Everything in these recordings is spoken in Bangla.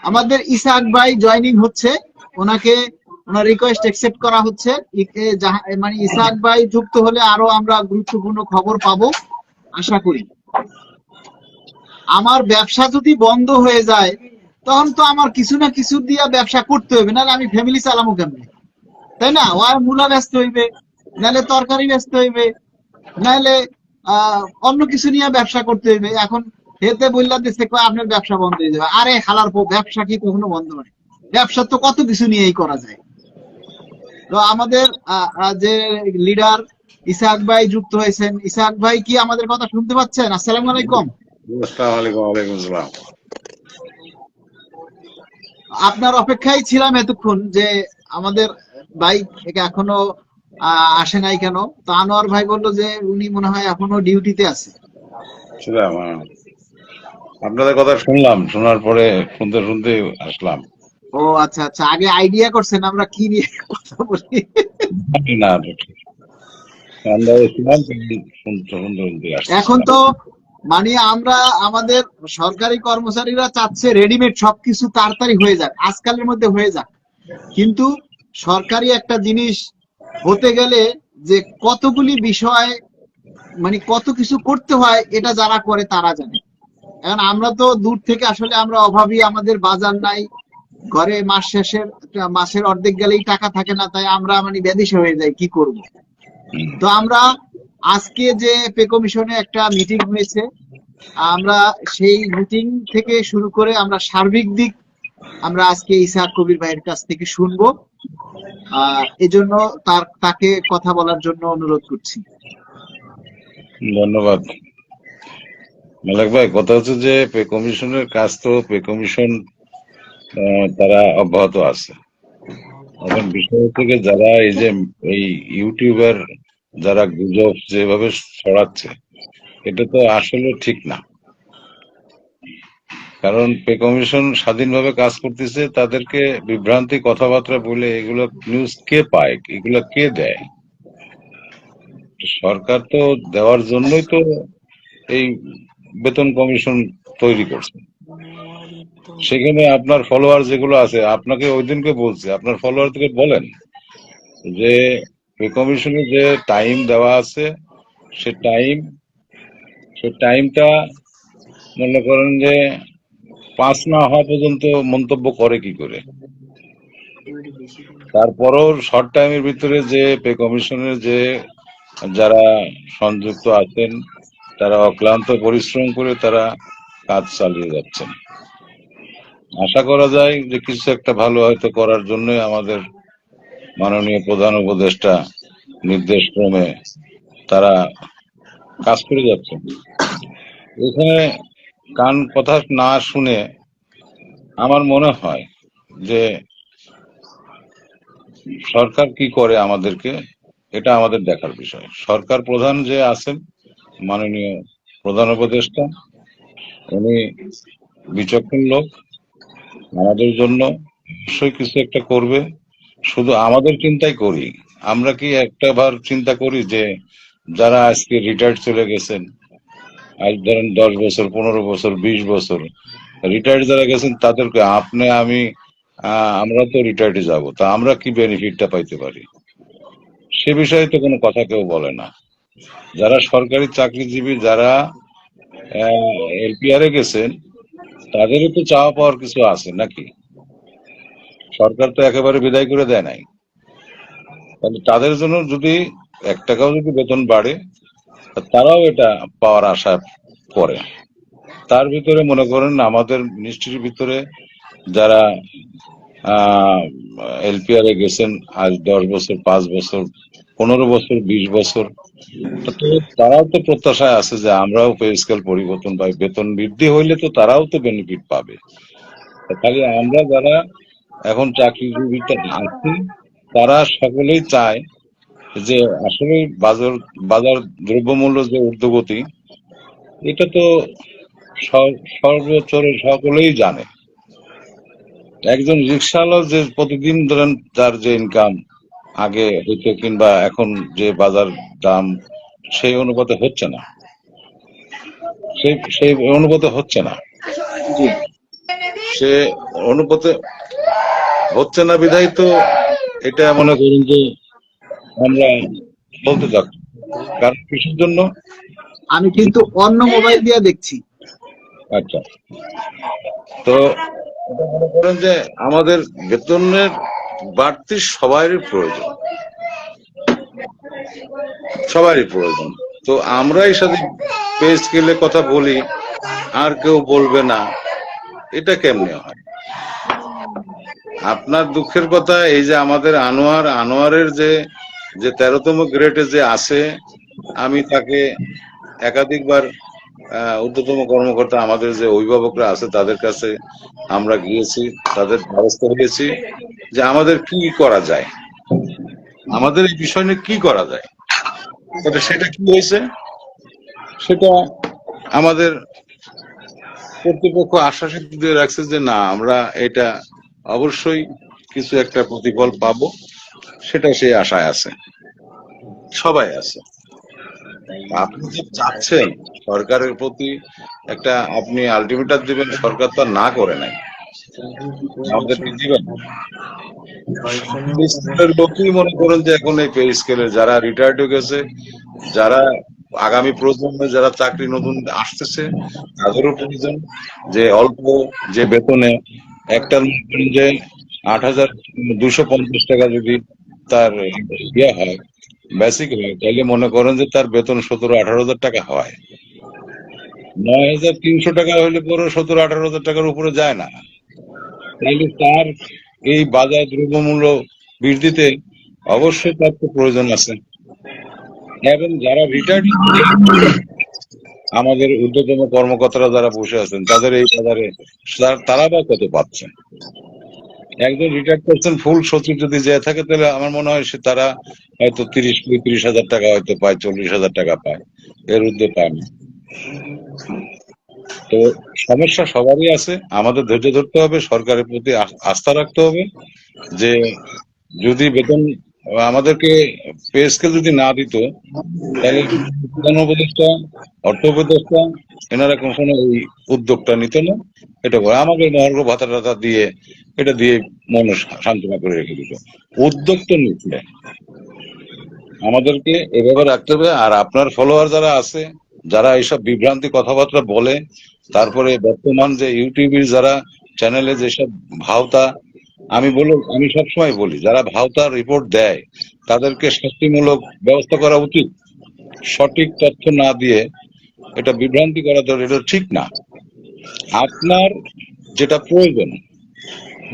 আমাদের ইসাক ভাই জয়েনিং হচ্ছে, ওনাকে ওনার রিকোয়েস্ট অ্যাকসেপ্ট করা হচ্ছে। মানে ইসাক ভাই যুক্ত হলে আরো আমরা গুরুত্বপূর্ণ খবর পাবো আশা করি। আমার ব্যবসা যদি বন্ধ হয়ে যায় তখন তো আমার কিছু না কিছু দিয়ে ব্যবসা করতে হবে, নাহলে আমি ফ্যামিলি চালামো কেমনে, তাই না? ওয়ার মূলা ব্যস্ত হইবে, নাহলে তরকারি ব্যস্ত হইবে, নাহলে অন্য কিছু নিয়ে ব্যবসা করতে হইবে। এখন হেতে বললা দিচ্ছে আপনার ব্যবসা বন্ধ হয়ে যাবে, আরে হালার ব্যবসা কি কখনো বন্ধ হয়? ব্যবসা তো কত কিছু নিয়েই করা যায়। তো আমাদের যে লিডার ইসাক ভাই যুক্ত হয়েছেন। ইসাক ভাই কি আমাদের কথা শুনতে পাচ্ছেন? আসসালামু আলাইকুম। আসসালামু আলাইকুম। ওয়ালাইকুম আসসালাম। আপনার অপেক্ষায় ছিলাম এতক্ষণ যে আমাদের ভাই এখনো আসে নাই কেন। তো আনোয়ার ভাই বললো যে উনি মনে হয় এখনো ডিউটিতে আছে। ছিলাম, আপনাদের কথা শুনলাম, শোনার পরে শুনতে শুনতে আসলাম। ও আচ্ছা আচ্ছা, আগে আইডিয়া করছেন আমরা কি নিয়ে কথা বলি। না, আন্দাজে ছিলাম, শুনতে শুনতে শুনতে এখন আসতেছিলাম। তো মানে আমরা আমাদের সরকারি কর্মচারীরা চাচ্ছে রেডিমেড সবকিছু তাড়াতাড়ি হয়ে যাক, আজকালের মধ্যে হয়ে যাক। কিন্তু সরকারি একটা জিনিস হতে গেলে যে কতগুলি বিষয় মানে কত কিছু করতে হয় এটা যারা করে তারা জানে। এখন আমরা তো দূর থেকে আসলে আমরা অভাবী, আমাদের বাজার নাই, ঘরে মাসের অর্ধেক গেলেই টাকা থাকে না, তাই আমরা মানে বেদিশা হয়ে যাই কি করব। তো আমরা আজকে যে পে কমিশনে একটা মিটিং হয়েছে, আমরা সেই মিটিং থেকে শুরু করে আমরা সার্বিক দিক আমরা আজকে ইসা কবির ভাইয়ের কাছ থেকে শুনবো। এজন্য তাকে কথা বলার জন্য অনুরোধ করছি। ধন্যবাদ মালেক ভাই। কথা হচ্ছে যে পে কমিশনের কাজ তো পে কমিশন তারা অব্যাহত আছে। এখন বিষয় থেকে যারা এই ইউটিউবার যারা গুজব যেভাবে ছড়াচ্ছে, এটা তো আসলে ঠিক না। কারণ পে কমিশন স্বাধীনভাবে কাজ করতেছে, তাদেরকে বিভ্রান্তি কথাবার্তা বলে এগুলো নিউজ কে পায়, এগুলো কে দেয়? সরকার তো দেওয়ার জন্যই তো এই বেতন কমিশন তৈরি করছে। সেখানে আপনার ফলোয়ার যেগুলো আছে, আপনাকে ওই দিনকে বলছে, আপনার ফলোয়ারকে বলেন যে পে কমিশনে যে টাইম দেওয়া আছে সে টাইমটা মনে করেন যে 5 না হওয়া পর্যন্ত মন্তব্য করে কি করে। তারপরও শর্ট টাইমের ভিতরে যে পে কমিশনের যে যারা সংযুক্ত আছেন তারা অক্লান্ত পরিশ্রম করে তারা কাজ চালিয়ে যাচ্ছেন। আশা করা যায় যে কিছু একটা ভালো হয়তো করার জন্য আমাদের মাননীয় প্রধান উপদেষ্টা নির্দেশ ক্রমে তারা কাজ করে যাচ্ছেন। এখানে কান কথা না শুনে আমার মনে হয় যে সরকার কি করে আমাদেরকে, এটা আমাদের দেখার বিষয়। সরকার প্রধান যে আছেন মাননীয় প্রধান উপদেষ্টা, উনি বিচক্ষণ লোক, আমাদের জন্য অবশ্যই কিছু একটা করবে। শুধু আমাদের চিন্তাই করি, আমরা কি একটা বার চিন্তা করি যে যারা আজকে রিটায়ার্ড চলে গেছেন, আজ ধরেন 10 বছর, 15 বছর, 20 বছর রিটায়ার্ড যারা গেছেন, তাদেরকে আপনি আমি আমরা তো রিটায়ার্ডে যাব, তা আমরা কি বেনিফিটটা পাইতে পারি? সে বিষয়ে তো কোনো কথা কেউ বলে না। যারা সরকারি চাকরিজীবী, যারা এলপিআর এ গেছেন, তাদেরও তো চাওয়া পাওয়ার কিছু আছে নাকি? সরকার তো একেবারে বিদায় করে দেয় নাই। তাহলে তাদের জন্য যদি 1 টাকাও যদি বেতন বাড়ে, তারাও এটা পাওয়ার আশা করে। তার ভিতরে মনে করেন আমাদের মিনিস্ট্রির ভিতরে যারা এলপিআর এ গেছেন আজ 10 বছর, 5 বছর, 15 বছর, 20 বছর, তো তারাও তো প্রত্যাশায় আছে যে আমরাও পে স্কেল পরিবর্তন পাই, বেতন বৃদ্ধি হইলে তো তারাও তো বেনিফিট পাবে। খালি আমরা যারা এখন চাকরিজীবীতে আছি তারা সকলেই চায় যে আসলে বাজার বাজার দ্রব্যমূল্য যে ঊর্ধ্বগতি, এটা তো সর্বোচ্চরে সকলেই জানে। একজন রিক্সাওয়ালা যে প্রতিদিন ধরেন তার যে ইনকাম আগে হইতো কিংবা এখন যে বাজার দাম, সেই অনুপাতে হচ্ছে না, সেই অনুপাতে হচ্ছে না। জি। সে অনুপাতে হচ্ছে না বিধায় তো এটা মনে করুন যে আমরা বলতে যাচ্ছি, কারণ কিসের জন্য? আমি কিন্তু অন্য মোবাইল দিয়ে দেখছি। আচ্ছা, তো এটা মনে করেন যে আমাদের বেতনের বাড়তি সবারই প্রয়োজন, সবারই প্রয়োজন। তো আমরাই সাথে পে স্কেলের কথা বলি, আর কেউ বলবে না, এটা কেমনে হয়? আপনার দুঃখের কথা এই যে আমাদের আনোয়ারের যে যে 13তম গ্রেডে যে আছে, আমি তাকে একাধিকবার ঊর্ধ্বতম কর্মকর্তা আমাদের যে অভিভাবকরা আছে তাদের কাছে আমরা গিয়েছি, তাদের ব্যবস্থা হয়েছি যে আমাদের কি করা যায়, আমাদের এই বিষয় নিয়ে কি করা যায়। তবে সেটা কি হয়েছে, সেটা আমাদের কর্তৃপক্ষ আশ্বাসিত দিয়ে রাখছে যে না, আমরা এটা অবশ্যই কিছু একটা প্রতিফল পাবো, সেটা সেই আশায় আছে, সবাই আছে। আপনি যে চাচ্ছেন সরকারের প্রতি একটা আপনি আলটিমেটাম দিবেন, সরকার তো আর না করে নাই, আমাদের কি দিবেন? স্কুলের লোকই মনে করেন যে এখন এই পে স্কেলের যারা রিটায়ার্ড হয়ে গেছে, যারা আগামী প্রজন্মে যারা চাকরি নতুন আসতেছে তাদেরও প্রয়োজন যে অল্প যে বেতনে একটা যে 8,250 টাকা যদি তার ইয়ে হয়, বেসিক হয়, তাহলে মনে করেন যে তার বেতন 17-18 হাজার টাকা হয়। 9,300 টাকা হইলে পরে 17-18 হাজার টাকার উপরে যায় না। তাহলে তার এই বাজার দ্রব্যমূল্য বৃদ্ধিতে অবশ্যই তার তো প্রয়োজন আছে। এবং যারা রিটায়ার্ড আমাদের ঊর্ধ্বতম কর্মকর্তারা যারা বসে আছেন তাদের এই বাজারে তারা বা কত পাচ্ছেন? একজন রিটায়ার্ড পার্সন ফুল সচিব যদি যেয়ে থাকে তাহলে আমার মনে হয় তারা হয়তো 30-35 হাজার টাকা হয়তো পায়, 40 হাজার টাকা পায়, এর ঊর্ধ্বে পায় না। তো সমস্যা সবারই আছে, আমাদের ধৈর্য ধরতে হবে, সরকারের প্রতি আস্থা রাখতে হবে যে যদি বেতন আমাদেরকে পে স্কেল যদি না দিত তাহলে প্রধান উপদেষ্টা, অর্থ উপদেষ্টা এনারা কখনো এই উদ্যোগটা নিত না। এটা করে আমাকে মহার্ঘ ভাতা টাতা দিয়ে এটা দিয়ে মনে সান্ত্বনা করে রেখে দিত। উদ্যোগ তো নিচ্ছে, আমাদেরকে এভাবে রাখতে হবে। আর আপনার ফলোয়ার যারা আছে, যারা এইসব বিভ্রান্তি কথাবার্তা বলে, তারপরে বর্তমান যে ইউটিউবের যারা চ্যানেলে যেসব ভাওতা, আমি সবসময় বলি যারা ভাওতা রিপোর্ট দেয় তাদেরকে শাস্তিমূলক ব্যবস্থা করা উচিত। সঠিক তথ্য না দিয়ে এটা বিভ্রান্তি করা তো এটা ঠিক না। আপনার যেটা প্রয়োজন,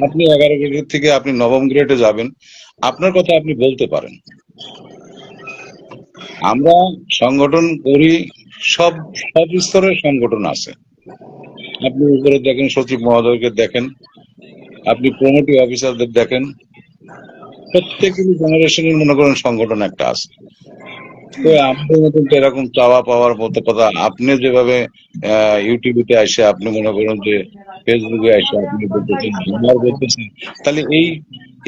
আপনি 11 গ্রেড থেকে আপনি 9ম গ্রেডে যাবেন, আপনার কথা আপনি বলতে পারেন। আমরা সংগঠন করি, সব সব স্তরের সংগঠন আছে। আপনি উপরে দেখেন সচিব মহোদয়কে দেখেন, আপনি প্রমোটিভ অফিসারদের দেখেন, প্রত্যেকেরই জেনারেশনের মনে করেন সংগঠন একটা আছে। তো আমাদের মতন তো এরকম চাওয়া পাওয়ার মতো কথা, আপনি যেভাবে ইউটিউবে আসে আপনি মনে করেন যে ফেসবুকে আসে আপনি বলতেছেন, আমার বলতেছেন, তাহলে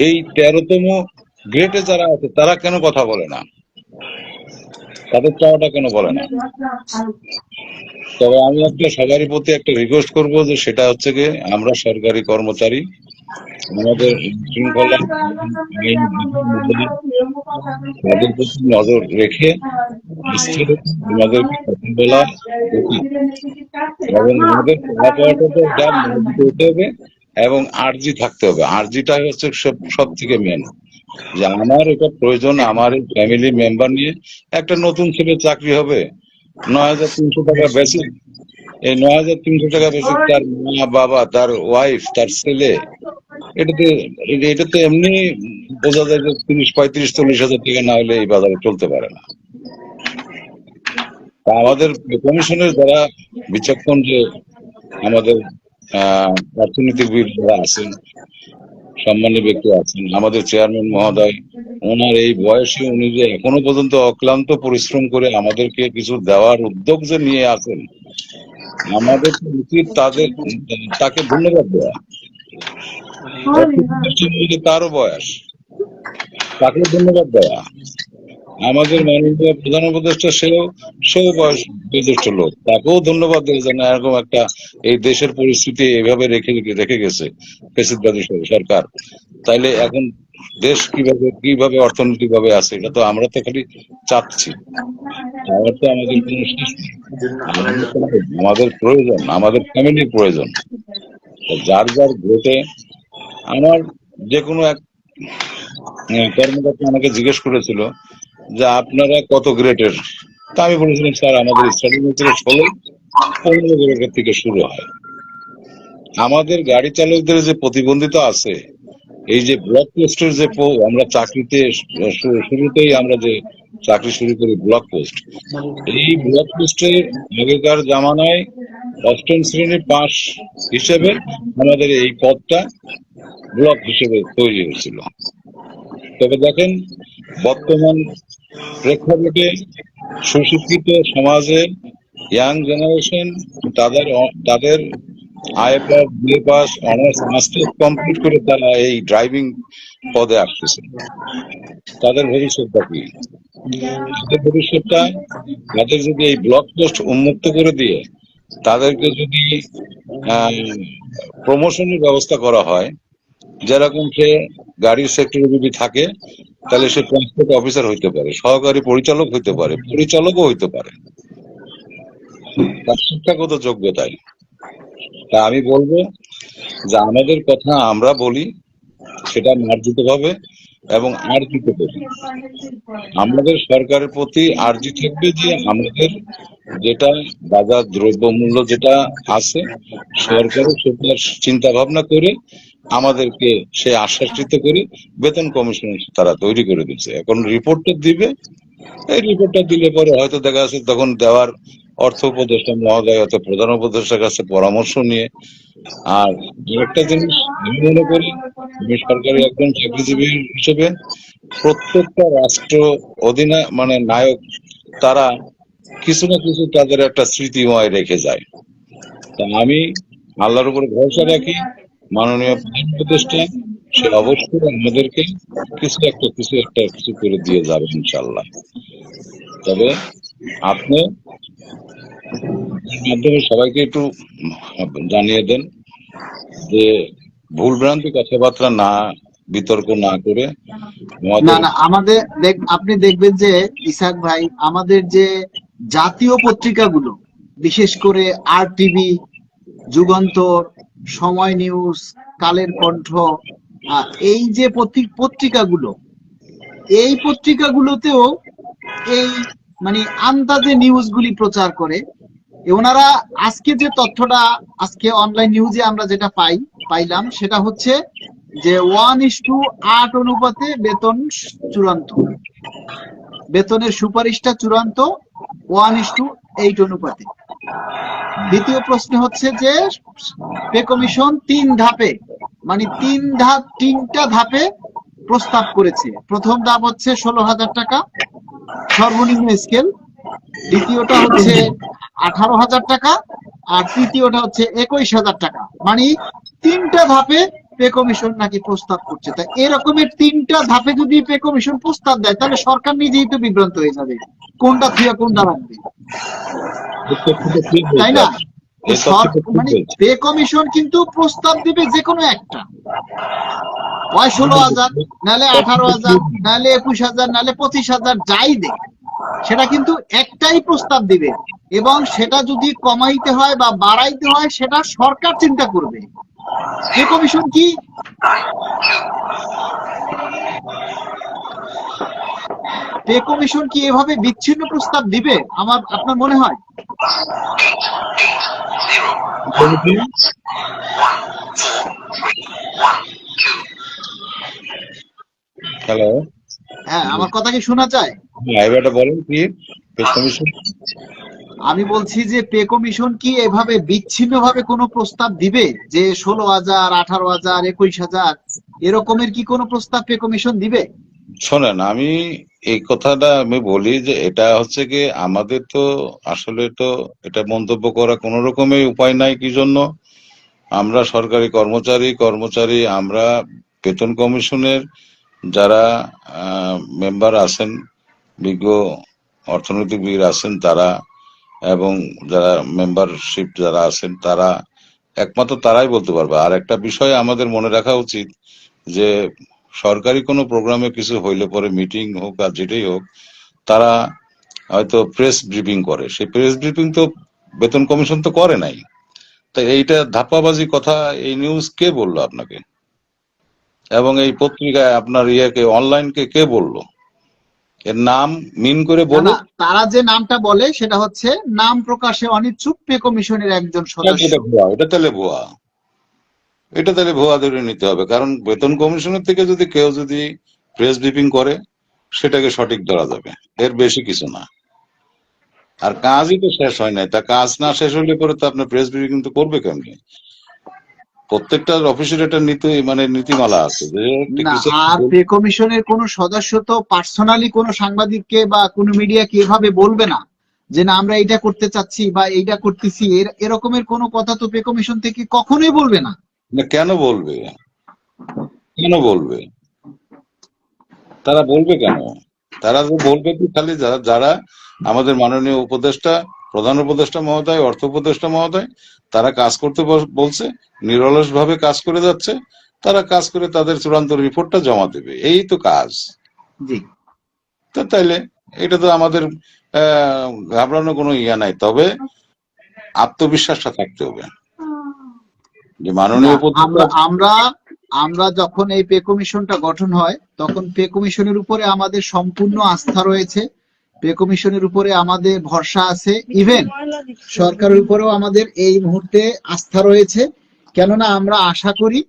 এই 13তম গ্রেডে যারা আছে তারা কেন কথা বলে না, তাদের চাওয়াটা কেন বলে না? তবে আমি একটা সবারই প্রতি একটা রিকোয়েস্ট করব যে সেটা হচ্ছে কি, আমরা সরকারি কর্মচারী, আমাদের শৃঙ্খলা তাদের প্রতি নজর রেখে আমাদেরকে কথা বলা উচিত। এবং আমাদের পড়াশোনাটা মজবুত হতে হবে এবং আরজি থাকতে হবে। আরজিটা হচ্ছে সব থেকে মেন, যে আমার এটা প্রয়োজন, আমার এই ফ্যামিলি মেম্বার নিয়ে একটা নতুন ছেলে চাকরি হবে, 9,300 টাকা বেসিক। এই 9,300 টাকা বেসিক তার মা বাবা, তার ওয়াইফ, তার ছেলে, এটা তো এমনি বোঝা যায় যে 30-35-40 হাজার টাকা না হলে এই বাজারে চলতে পারে না। তা আমাদের কমিশনের যারা বিচক্ষণ, যে আমাদের অর্থনীতিবিদ যারা আছেন, সম্মানী ব্যক্তি আছেন, আমাদের চেয়ারম্যান মহোদয়, ওনার এই বয়সে উনি যে এখনো পর্যন্ত অক্লান্ত পরিশ্রম করে আমাদেরকে কিছু দেওয়ার উদ্যোগ যে নিয়ে আসেন, আমাদের উচিত তাকে ধন্যবাদ দেওয়া। তারও বয়স, তাকে ধন্যবাদ দেওয়া। আমাদের মাননীয় প্রধান উপদেষ্টা সেও বয়স বিশিষ্ট লোক, তাকেও ধন্যবাদ দেওয়া যায় না এরকম একটা এই দেশের পরিস্থিতি এভাবে রেখে গেছে ফ্যাসিবাদী সরকার। তাইলে এখন দেশ কিভাবে অর্থনৈতিক ভাবে আছে, এটা তো আমরা তো খালি চাচ্ছি, আমার তো আমাদের কোনো শেষ নেই। আমাদের প্রয়োজন, আমাদের ফ্যামিলির প্রয়োজন। যার যার ভোটে আমার যে কোনো এক কর্মকর্তা আমাকে জিজ্ঞেস করেছিল যে আপনারা কত গ্রেডের, তা আমি বলেছিলাম স্যার আমাদের স্টাডি থেকে 16-15 গ্রেডের থেকে শুরু হয়। আমাদের গাড়ি চালকদের যে প্রতিবন্ধিতা আছে, এই যে ব্লক পোস্টের যে আমরা চাকরিতে শুরুতেই আমরা যে চাকরি শুরু করি ব্লক পোস্ট, এই ব্লক পোস্টের আগেকার জামানায় 8ম শ্রেণী পাস হিসেবে আমাদের এই পদটা ব্লক হিসেবে তৈরি হয়েছিল। তবে দেখেন বর্তমান প্রেক্ষাপটে সুশিক্ষিত সমাজে ইয়াং জেনারেশন তাদের I pass, BA pass, honours, masters complete করে তারা এই ড্রাইভিং পদে আসতেছে। তাদের ভবিষ্যৎটা কি? তাদের ভবিষ্যৎটা, তাদের যদি এই ব্লক পোস্ট উন্মুক্ত করে দিয়ে তাদেরকে যদি প্রমোশনের ব্যবস্থা করা হয়, যেরকম সে গাড়ির সেক্টরে যদি থাকে তাহলে সে ট্রান্সপোর্ট অফিসার হইতে পারে, সহকারী পরিচালক হইতে পারে, পরিচালকও হইতে পারে, তার শিক্ষাগত যোগ্যতায়। তা আমি বলবো যে আমাদের কথা আমরা বলি সেটা মার্জিত ভাবে এবং আর্জিত করি। আমাদের সরকারের প্রতি আর্জি থাকবে যে আমাদের যেটা বাজার দ্রব্যমূল্য যেটা আছে, সরকারও সেটা চিন্তা ভাবনা করে আমাদেরকে সে আশ্বাসিত করে বেতন কমিশন তারা তৈরি করে দিচ্ছে। এখন রিপোর্টটা দিবে, এই রিপোর্টটা দিলে পরে হয়তো দেখা যাচ্ছে তখন দেওয়ার অর্থ উপদেষ্টা মহোদয় অথবা প্রধান উপদেষ্টার কাছে পরামর্শ নিয়ে। আর একটা জিনিস আমি মনে করি, আমি সরকারি একজন চাকরিজীবী হিসেবে প্রত্যেকটা রাষ্ট্র মানে নায়ক তারা কিছু না কিছু তাদের একটা স্মৃতিময় রেখে যায়। তা আমি আল্লাহর উপরে ভরসা রাখি, মাননীয় প্রধান উপদেষ্টা সে অবশ্যই আমাদেরকে কিছু করে দিয়ে যাবে ইনশাল্লাহ। তবে আপনি মাধ্যমে সবাইকে একটু জানিয়ে দেন যে ভুলভ্রান্তি কথাবার্তা না, বিতর্ক না করে না না আমাদের আপনি দেখবেন যে ইসাক ভাই, আমাদের যে জাতীয় পত্রিকাগুলো, বিশেষ করে RTV, যুগান্তর, সময় নিউজ, কালের কণ্ঠ, এই যে পত্রিকাগুলো, এই পত্রিকাগুলোতেও এই মানে আন্দাজে নিউজগুলি প্রচার করে। ওনারা আজকে যে তথ্যটা আজকে অনলাইন নিউজে আমরা যেটা পাইলাম সেটা হচ্ছে যে 1:8 অনুপাতে বেতন চূড়ান্ত, বেতনের সুপারিশটা চূড়ান্ত 1:8 অনুপাতে। দ্বিতীয় প্রশ্ন হচ্ছে যে পে কমিশন 3 ধাপে, মানে 3টা ধাপে প্রস্তাব করেছে। প্রথম ধাপ হচ্ছে 16,000 টাকা সর্বনিম্ন স্কেল, দ্বিতীয়টা হচ্ছে 18,000 টাকা, আর তৃতীয়টা হচ্ছে 21,000 টাকা। মানে 3টা ধাপে পে কমিশন নাকি প্রস্তাব করছে। তা এরকমের 3টা ধাপে যদি পে কমিশন প্রস্তাব দেয় তাহলে সরকার নিজেই তো বিভ্রান্ত হয়ে যাবে, কোনটা থুয়া কোনটা রাখবে, তাই না? মানে পে কমিশন কিন্তু প্রস্তাব দিবে যে কোনো একটা, হয় 16,000, নাহলে 18,000, নাহলে 21,000, নাহলে 25,000, যাই দেখ সেটা কিন্তু একটাই প্রস্তাব দিবে, এবং সেটা যদি কমাইতে হয় বা বাড়াইতে হয় সেটা সরকার চিন্তা করবে। পে কমিশন কি এভাবে বিচ্ছিন্ন প্রস্তাব দিবে আপনার মনে হয়? হ্যালো, হ্যাঁ, আমার কথা কি শোনা যায়? এবারটা বলেন কি পে কমিশন? আমি বলছি যে পে কমিশন কি এভাবে বিচ্ছিন্ন ভাবে কোনো প্রস্তাব দিবে যে 16,000, 18,000, 21,000 এরকমের কি কোনো প্রস্তাব পে কমিশন দিবে? শোনেন, আমি এই কথাটা আমি বলি যে এটা হচ্ছে কি আমাদের তো আসলে তো এটা মন্তব্য করা কোন রকমের উপায় নাই। কি জন্য? আমরা সরকারি কর্মচারী আমরা বেতন কমিশনের যারা মেম্বার আছেন বিজ্ঞ অর্থনীতিবিদ আছেন তারা, এবং যারা মেম্বারশিপ যারা আছেন তারা, একমাত্র তারাই বলতে পারবে। আর একটা বিষয় আমাদের মনে রাখা উচিত যে সরকারি কোনো প্রোগ্রামে কিছু হইলে পরে, মিটিং হোক আর যেটাই হোক, তারা হয়তো প্রেস ব্রিফিং করে। সেই প্রেস ব্রিফিং তো বেতন কমিশন তো করে নাই। তা এইটা ধাপ্পাবাজি কথা, এই নিউজ কে বললো আপনাকে? এবং এই পত্রিকায় আপনার ইয়েকে অনলাইনকে কে বললো? এর নাম মিন করে না না, বলুক। তারা যে নামটা বলে সেটা হচ্ছে নাম প্রকাশে অনিচ্ছুক পে কমিশনের একজন সদস্য। এটা ভুয়া, এটা তাহলে ভুয়া, এটা তাহলে ভুয়া ধরে নিতে হবে। কারণ বেতন কমিশনের থেকে যদি কেউ যদি প্রেস ব্রিফিং করে, সেটাকে সঠিক ধরা যাবে, এর বেশি কিছু না। আর কাজই তো শেষ হয় নাই, তা কাজ না শেষ হলে পরে তো আপনার প্রেস ব্রিফিং তো করবে কেমনি? প্রত্যেকটা অফিসের একটা নীতি, মানে নীতিমালা আছে যে না, কিছু। আর পে কমিশনের কোন সদস্য তো পার্সোনালি কোনো সাংবাদিককে বা কোনো মিডিয়াকে এভাবে বলবে না যে না আমরা এইটা করতে চাচ্ছি বা এইটা করতেছি, এরকমের কোনো কথা তো পে কমিশন থেকে কখনোই বলবে না। না, কেন বলবে? কেন বলবে? তারা বলবে কেন? তারা তো বলবে কি খালি যারা যারা আমাদের মাননীয় উপদেষ্টা, প্রধান উপদেষ্টা মহোদয়, অর্থ উপদেষ্টা মহোদয়, তারা কাজ করতে বলছে, নিরলস ভাবে কাজ করে যাচ্ছে, তারা কাজ করে তাদের চূড়ান্ত রিপোর্টটা জমা দেবে, এই তো কাজ। জি। তো তাইলে এটা তো আমাদের ঘাবড়ানো কোনো ইয়া নাই, তবে আত্মবিশ্বাসটা থাকতে হবে যে না, মাননীয় উপদেষ্টা। আমরা আমরা আমরা যখন এই পে কমিশনটা গঠন হয় তখন পে কমিশনের উপরে আমাদের সম্পূর্ণ আস্থা রয়েছে, পে কমিশনের উপরে আমাদের ভরসা আছে, ইভেন সরকারের উপরেও আমাদের এই মুহূর্তে আস্থা রয়েছে। কেননা আমরা আশা করি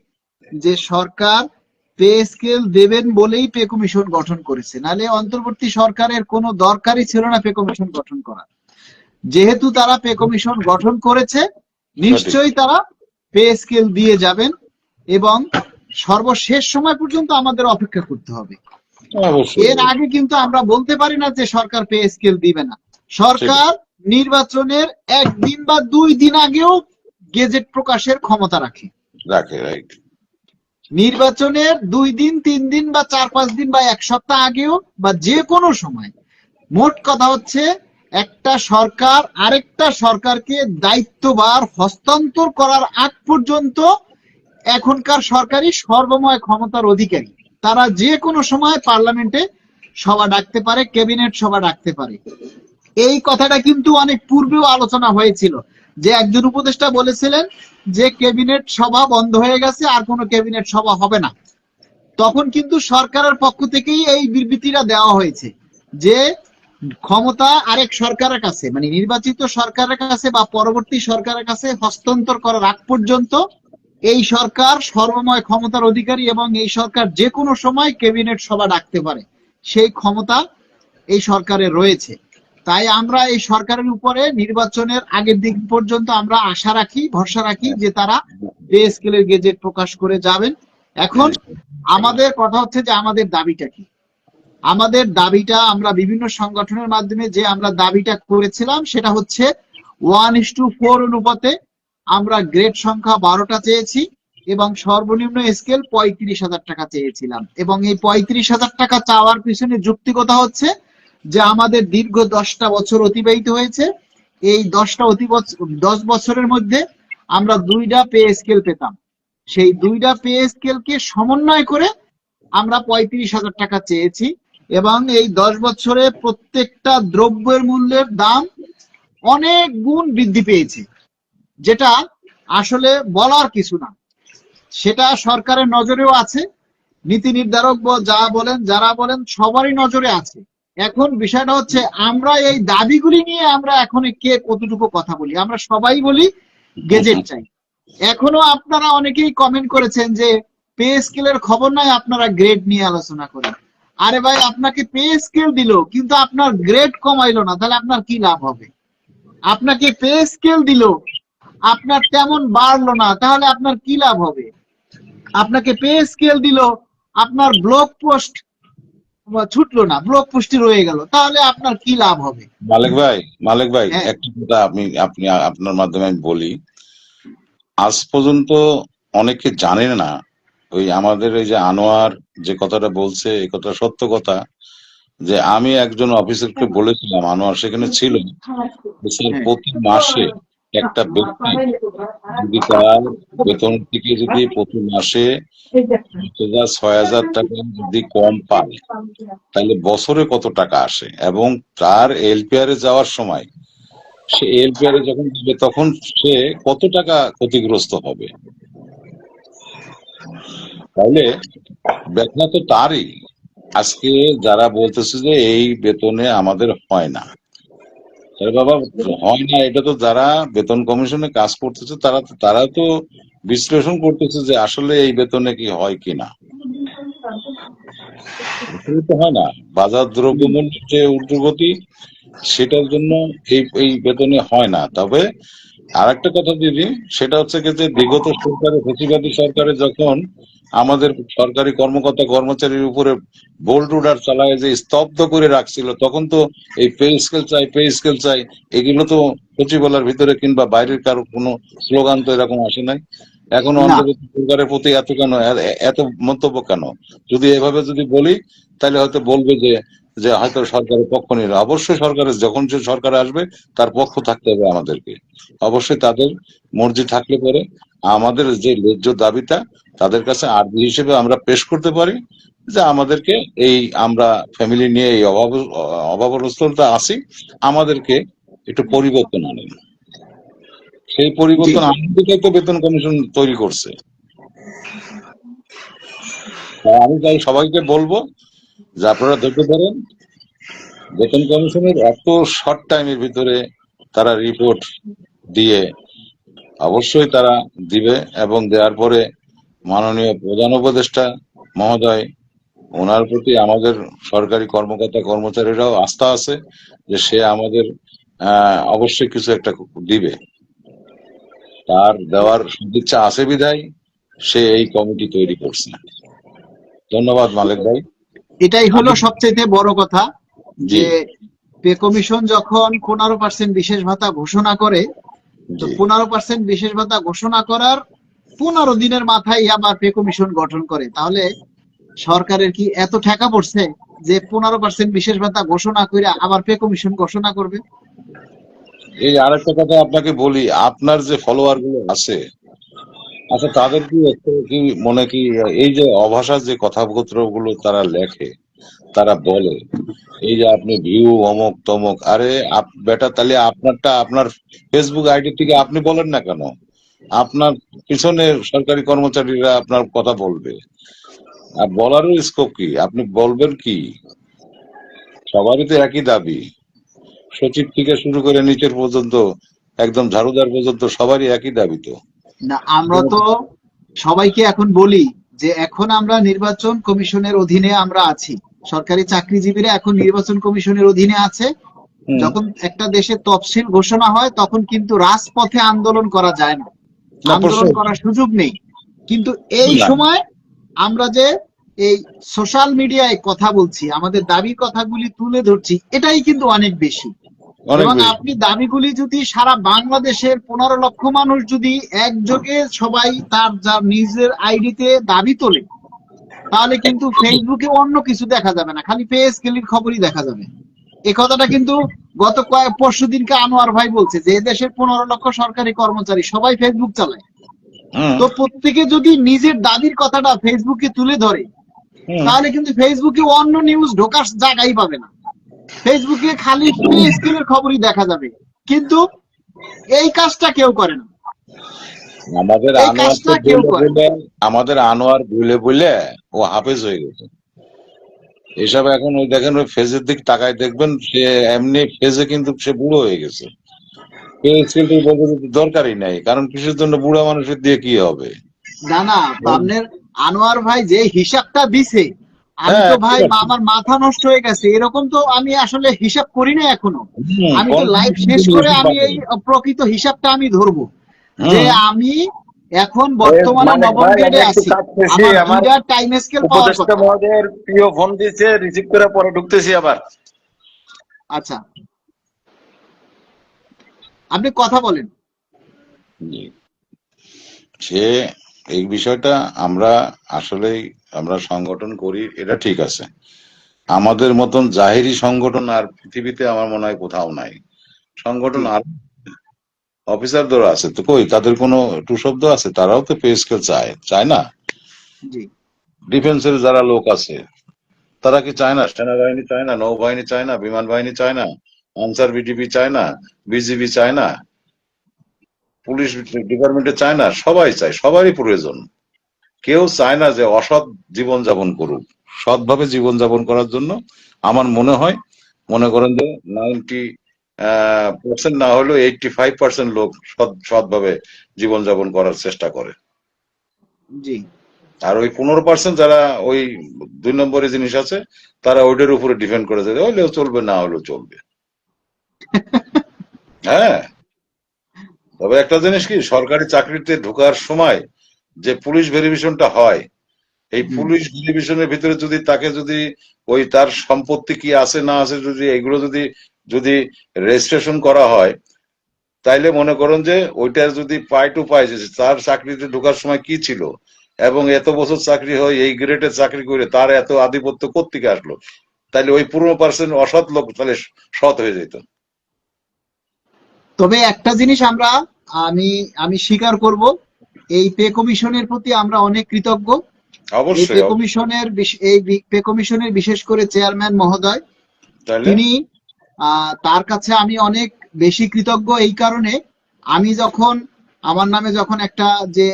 যে সরকার পে স্কেল দেবেন বলেই পে কমিশন গঠন করেছে, নাহলে অন্তর্বর্তী সরকারের কোনো দরকারই ছিল না পে কমিশন গঠন করা। যেহেতু তারা পে কমিশন গঠন করেছে, সঠিক। নিশ্চয়ই তারা পে স্কেল দিয়ে যাবেন, এবং সর্বশেষ সময় পর্যন্ত আমাদের অপেক্ষা করতে হবে। অবশ্যই। এর আগে কিন্তু আমরা বলতে পারি না যে সরকার পে স্কেল দিবে না। ঠিক। সরকার নির্বাচনের একদিন বা 2 দিন আগেও গেজেট প্রকাশের ক্ষমতা রাখে। রাখে, রাইট। নির্বাচনের 2 দিন, 3 দিন বা 4-5 দিন বা 1 সপ্তাহ আগেও বা যে কোনো সময়। মোট কথা হচ্ছে একটা সরকার আরেকটা সরকারকে দায়িত্বভার হস্তান্তর করার আগ পর্যন্ত এখনকার সরকারই সর্বময় ক্ষমতার অধিকারী। তারা যে কোনো সময় পার্লামেন্টে সভা ডাকতে পারে, ক্যাবিনেট সভা ডাকতে পারে। এই কথাটা কিন্তু অনেক পূর্বেও আলোচনা হয়েছিল, যে একজন উপদেষ্টা বলেছিলেন যে ক্যাবিনেট সভা বন্ধ হয়ে গেছে, আর কোনো ক্যাবিনেট সভা হবে না। তখন কিন্তু সরকারের পক্ষ থেকেই এই বিবৃতিটা দেওয়া হয়েছে যে ক্ষমতা আরেক সরকারের কাছে, মানে নির্বাচিত সরকারের কাছে বা পরবর্তী সরকারের কাছে হস্তান্তর করার আগ পর্যন্ত এই সরকার সর্বময় ক্ষমতার অধিকারী, এবং এই সরকার যে কোনো সময় ক্যাবিনেট সভা ডাকতে পারে, সেই ক্ষমতা এই সরকারের রয়েছে। তাই আমরা এই সরকারের উপরে নির্বাচনের আগের দিন পর্যন্ত আমরা আশা রাখি, ভরসা রাখি যে তারা পে স্কেলের গেজেট প্রকাশ করে যাবেন। এখন আমাদের কথা হচ্ছে যে আমাদের দাবিটা কি। আমাদের দাবিটা আমরা বিভিন্ন সংগঠনের মাধ্যমে যে আমরা দাবিটা করেছিলাম সেটা হচ্ছে 1:4 অনুপাতে আমরা গ্রেড সংখ্যা 12টা চেয়েছি, এবং সর্বনিম্ন স্কেল 35,000 টাকা চেয়েছিলাম। এবং এই 35,000 টাকা চাওয়ার পিছনে যুক্তিকতা হচ্ছে যে আমাদের দীর্ঘ 10টা বছর অতিবাহিত হয়েছে, এই 10 বছরের মধ্যে আমরা 2টা পে স্কেল পেতাম, সেই 2টা পে স্কেলকে সমন্বয় করে আমরা 35,000 টাকা চেয়েছি। এবং এই 10 বছরে প্রত্যেকটা দ্রব্যের মূল্যের দাম অনেক গুণ বৃদ্ধি পেয়েছে, যেটা আসলে বলার কিছু না। সেটা সরকারের নজরেও আছে, নীতি নির্ধারক যা বলেন, যারা বলেন, সবারই নজরে আছে। এখন বিষয়টা হচ্ছে আমরা এই দাবিগুলি নিয়ে আমরা এখন কে কতটুকু কথা বলি। আমরা সবাই বলি গেজেট চাই। এখনো আপনারা অনেকেই কমেন্ট করেছেন যে পে স্কেলের খবর নাই, আপনারা গ্রেড নিয়ে আলোচনা করেন। আরে ভাই, আপনাকে পে স্কেল দিল কিন্তু আপনার গ্রেড কমাইলো না, তাহলে আপনার কি লাভ হবে? আপনাকে পে স্কেল দিল, আপনার তেমন বাড়লো না, তাহলে আপনার কি লাভ হবে? আপনাকে পে স্কেল দিল, আপনার ব্লক পোস্ট ছুটলো না, ব্লক পোস্টই রয়ে গেল, তাহলে আপনার কি লাভ হবে? মালিক ভাই, মালিক ভাই, হ্যাঁ। একটা কথা আপনি আপনার মাধ্যমে আমি বলি। আজ পর্যন্ত অনেকে জানে না, ওই আমাদের এই যে আনোয়ার যে কথাটা বলছে, এই কথা সত্য কথা, যে আমি একজন অফিসারকে বলেছিলাম, আনোয়ার সেখানে ছিল, যে স্যার হ্যাঁ প্রতি মাসে একটা ব্যক্তি যদি তার বেতন থেকে যদি প্রতি মাসে 5,000 6,000 টাকা যদি কম পায়, তাহলে বছরে কত টাকা আসে, এবং তার এলপিআর এ যাওয়ার সময় সে এলপিআর এ যখন যাবে তখন সে কত টাকা ক্ষতিগ্রস্ত হবে। তাহলে ব্যথা তো তারই। আজকে যারা বলতেছে যে এই বেতনে আমাদের হয় না, আরে বাবা, হয় না এটা তো যারা বেতন কমিশনে কাজ করতেছে তারা তো বিশ্লেষণ করতেছে যে আসলে এই বেতনে কি হয় কিনা। আসলে তো হয় না। বাজার দ্রব্যমূল্যের যে ঊর্ধ্বগতি, সেটার জন্য এই বেতনে হয় না। তবে আরেকটা কথা দিদি, সেটা হচ্ছে কি যে বিগত সরকারে, ফ্যাসিবাদী সরকারে যখন আমাদের সরকারি কর্মকর্তা কর্মচারীর উপরে বোল্ট রুডার চালায় যে স্তব্ধ করে রাখছিল, তখন তো এই পে স্কেল চাই, পে স্কেল চাই, এগুলো তো সচিবালয়ের ভিতরে কিংবা বাইরের কারো কোনো স্লোগান তো এরকম আসে নাই। এখন না অন্তর্বর্তী সরকারের প্রতি এত কেন, এত মন্তব্য কেন? যদি এভাবে যদি বলি, তাহলে হয়তো বলবে যে যে হয়তো সরকারের পক্ষ নিল। অবশ্যই সরকারের, যখন যে সরকার আসবে তার পক্ষ থাকতে হবে আমাদেরকে। অবশ্যই তাদের মর্জি থাকলে পরে আমাদের যে ন্যায্য দাবিটা তাদের কাছে আর্জি হিসেবে আমরা পেশ করতে পারি, যে আমাদেরকে এই, আমরা ফ্যামিলি নিয়ে এই অভাবগ্রস্ততা আছি, আমাদেরকে একটু পরিবর্তন আনেন। সেই জি পরিবর্তন আনতেই তো বেতন কমিশন তৈরি করছে। আমি তাই সবাইকে বলবো যে আপনারা ধৈর্য ধরেন। বেতন কমিশনের এত শর্ট টাইমের ভিতরে তারা রিপোর্ট দিয়ে, অবশ্যই তারা দিবে, এবং দেওয়ার পরে মাননীয় প্রধান উপদেষ্টা মহোদয়, ওনার প্রতি আমাদের সরকারি কর্মকর্তা কর্মচারীরাও আস্থা আছে যে সে আমাদের অবশ্যই কিছু একটা দিবে। তার দেওয়ার সদিচ্ছা আছে বিধায় সে এই কমিটি তৈরি করছে। ধন্যবাদ মালিক ভাই। এটাই হলো আমি, সবচেয়ে বড় কথা জি যে পে কমিশন যখন 15% বিশেষ ভাতা ঘোষণা করে, তো জি 15% বিশেষ ভাতা ঘোষণা করার 15 দিনের মাথায় আবার পে কমিশন গঠন করে, তাহলে সরকারের কি এত ঠেকা পড়ছে যে 15% বিশেষ ভাতা ঘোষণা করে আবার পে কমিশন ঘোষণা করবে? এই আরেকটা কথা আপনাকে বলি, আপনার যে ফলোয়ার গুলো আছে, আচ্ছা তাদের কি একটু কি মনে কি, এই যে অভাষার যে কথাপত্র গুলো তারা লেখে, তারা বলে এই যে আপনি ভিউ অমুক তমুক, আরে বেটা, তাহলে আপনারটা আপনার ফেসবুক আইডি থেকে আপনি বলেন না কেন? আপনার পিছনে সরকারি কর্মচারীরা আপনার কথা বলবে, আর বলারও স্কোপ কি, আপনি বলবেন কি? সবারই তো একই দাবি, সচিব থেকে শুরু করে নিচের পর্যন্ত, একদম ঝাড়ুদার পর্যন্ত সবারই একই দাবি তো। না, আমরা তো সবাইকে এখন বলি যে এখন আমরা নির্বাচন কমিশনের অধীনে আমরা আছি, সরকারি চাকরিজীবীরা এখন নির্বাচন কমিশনের অধীনে আছে। হুম। যখন একটা দেশে তফসিল ঘোষণা হয় তখন কিন্তু রাজপথে আন্দোলন করা যায় না, না, প্রশ্ন আন্দোলন করার সুযোগ নেই। কিন্তু এই না, সময় আমরা যে এই সোশ্যাল মিডিয়ায় কথা বলছি, আমাদের দাবি কথাগুলি তুলে ধরছি, এটাই কিন্তু অনেক বেশি। অনেক এবং বেশি। আপনি দাবিগুলি যদি সারা বাংলাদেশের 15 লক্ষ মানুষ যদি একযোগে সবাই তার যা নিজের আইডিতে দাবি তোলে, তাহলে কিন্তু ফেসবুকে অন্য কিছু দেখা যাবে না, খালি পেজ গেলির খবরই দেখা যাবে। এই কথাটা কিন্তু গত কয়েক পরশু দিনকে আনোয়ার ভাই বলছে যে দেশের 15 লক্ষ সরকারি কর্মচারী সবাই ফেসবুক চালায়। হুম তো প্রত্যেকে যদি নিজের দাবির কথাটা ফেসবুকে তুলে ধরে, হুম। তাহলে কিন্তু ফেসবুকে অন্য নিউজ ঢোকার জায়গাই পাবে না, ফেসবুকে খালি পে স্কেলের খবরই দেখা যাবে। কিন্তু এই কাজটা কেউ করে না, আমাদের এই আনোয়ার তো কাজটা কেউ বলে করে না। বলে, আমাদের আনোয়ার বলে বলে ও হাফেজ হয়ে গেছে এসব। এখন ওই দেখেন, ওই ফেজের দিক তাকায় দেখবেন, সে এমনি ফেজে কিন্তু সে বুড়ো হয়ে গেছে। পে স্কেলটা বলতে তো দরকারই নাই, কারণ কিসের জন্য, বুড়া মানুষের দিয়ে কি হবে? না না, আপনার আনোয়ার ভাই যে হিসাবটা দিছে, আমি হ্যাঁ, তো ঠিক ভাই আছে। আমার মাথা নষ্ট হয়ে গেছে, এরকম তো আমি আসলে হিসাব করি না এখনো। আমি তো লাইভ কনফার্মেশন শেষ কিন্তু করে ওষুধ আমি পাবে। এই প্রকৃত হিসাবটা আমি ধরবো যে হুম। আমি এখন বর্তমানে মানিক নবম ভাই, আমি গ্রেডে একটু আছি, কাজ শেষে আমার আমার 2টা টাইম স্কেল পাওয়ার উপদেষ্টা কথা। মহোদয়ের প্রিয় ফোন দিয়েছে, রিসিভ করে পরে ঢুকতেছি আবার। আচ্ছা, আপনি কথা বলেন। জি। সে এই বিষয়টা আমরা আসলেই, আমরা সংগঠন করি, এটা ঠিক আছে। আমাদের মতন জাহেরি সংগঠন আর পৃথিবীতে আমার মনে হয় কোথাও নাই। সংগঠন জি আর অফিসারদের আছে তো কই, তাদের কোনো টু শব্দ আছে? তারাও তো পে স্কেল চায়, চায় না? জি ডিফেন্সের যারা লোক আছে তারা কি চায় না? সেনাবাহিনী চায় না, নৌবাহিনী চায় না, বিমান বাহিনী চায় না, আনসার বিডিপি চায় না, বিজিবি চায় না, পুলিশ ডিপার্টমেন্টে চায় না? সবাই চায়, সবারই প্রয়োজন। কেউ চায় না যে অসৎ জীবনযাপন করুক। সৎভাবে জীবনযাপন করার জন্য আমার মনে হয়, মনে করেন যে 90% না হলেও 85% লোক সৎভাবে জীবনযাপন করার চেষ্টা করে। জি আর ওই 15% যারা ওই 2 নম্বরে জিনিস আছে, তারা ওইটার উপরে ডিপেন্ড করে যে হলেও চলবে, না হলেও চলবে। হ্যাঁ, তবে একটা জিনিস কি, সরকারি চাকরিতে ঢোকার সময় যে পুলিশ ভেরিফিকেশনটা হয়, এই হুম। পুলিশ ভেরিফিকেশনের ভিতরে যদি তাকে যদি ওই তার সম্পত্তি কি আছে না আছে যদি এগুলো যদি যদি রেজিস্ট্রেশন করা হয়, তাইলে মনে করেন যে ওইটার যদি পাই টু পাই যে তার চাকরিতে ঢোকার সময় কি ছিল এবং এত বছর চাকরি হয় এই গ্রেডের চাকরি করে তার এত আধিপত্য কোত্থেকে আসলো, তাইলে ওই 15% অসৎ লোক তাহলে সৎ হয়ে যেত। তবে একটা জিনিস আমি আমি স্বীকার করব, এই পে কমিশনের প্রতি আমরা অনেক কৃতজ্ঞ। এই পে অবশ্যই কমিশনের এই পে কমিশনের বিশেষ করে চেয়ারম্যান মহোদয়, তাইলে তিনি তার কাছে আমি অনেক বেশি কৃতজ্ঞ এই কারণে, আমি যখন আমার নামে যখন একটা যে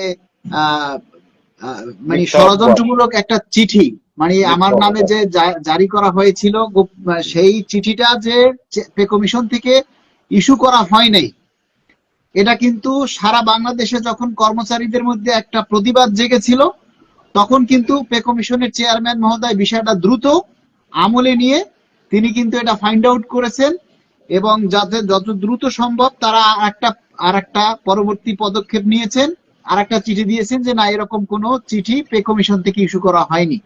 আহ, মানে মিথ্যা অপবাদ, ষড়যন্ত্রমূলক একটা চিঠি মানে মিথ্যা আমার নামে অপবাদ। যে জারি করা হয়েছিল, সেই চিঠিটা যে পে কমিশন থেকে ইস্যু করা হয় নাই, এটা কিন্তু সারা বাংলাদেশে যখন কর্মচারীদের মধ্যে একটা প্রতিবাদ জেগেছিল, তখন কিন্তু পে কমিশনের চেয়ারম্যান মহোদয় বিষয়টা দ্রুত আমলে নিয়ে তিনি কিন্তু এটা ফাইন্ড আউট করেছেন এবং যাতে যত দ্রুত সম্ভব তারা আর একটা পরবর্তী পদক্ষেপ নিয়েছেন, আর একটা চিঠি দিয়েছেন যে না, এরকম কোনো চিঠি পে কমিশন থেকে ইস্যু করা হয়নি।